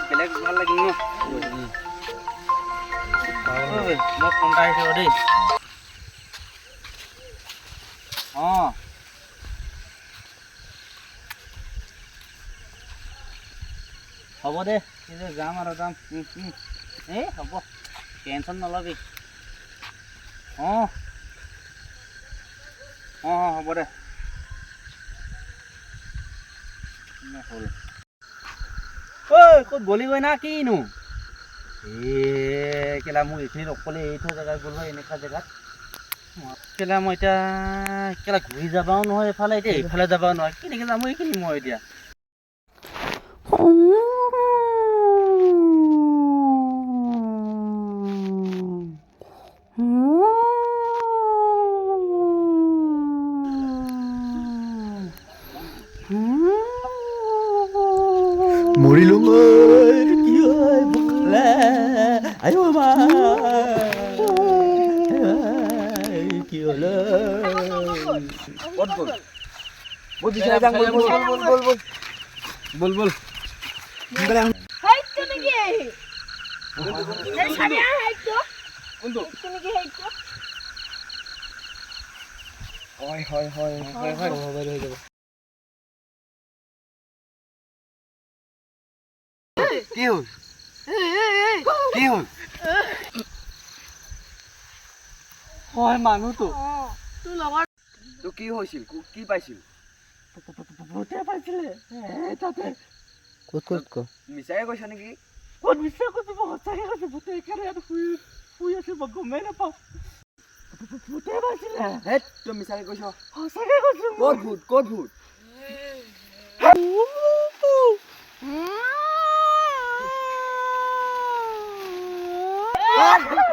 বেলেগ ভাল লাগিল ন মই ফোন এটা আহিছে দেই হ'ব দে যাম আৰু যাম এই হ'ব টেনশ্যন নলবি হ'ব দে হ'ল ঐ ক'ত গলিগৈ না কিনো কেলা মোক এইখিনিত অকলে এৰি থৈ জেগাত গ'লো এনেকুৱা জেগাত কেলা মই এতিয়া কেলা ঘূৰি যাবাও নহয় এইফালে এতিয়া এইফালে যাবাও নহয় কেনেকৈ যাম এইখিনি মই এতিয়া মৰিলো কি হয় ভোকলে আয়ো মা কি হলো ক'ত গ'ল বহুত বিচাৰি যাম বল বল বল হাইটো নাকি এই সারিয়া হাইটো কোনটো নাকি হাইটো হয় হৈ যাব কি হ'ল কি হ'ল হয় মানুহটো তোৰ লগৰ তো কি হৈছিল কি পাইছিল ভূতে পাইছিলে তাতে ক'ত মিছাই কৈছা নেকি ক'ত বিশ্বাস কৰিছো মই সঁচাকে কৈছো ভূতে একেবাৰে ইয়াত শুই আছো মই গমেই নাপাওঁ ভূতে পাইছিলে হেত তই মিছাকে কৈছ সঁচাকে কৈছো ক'ত ভূত 음.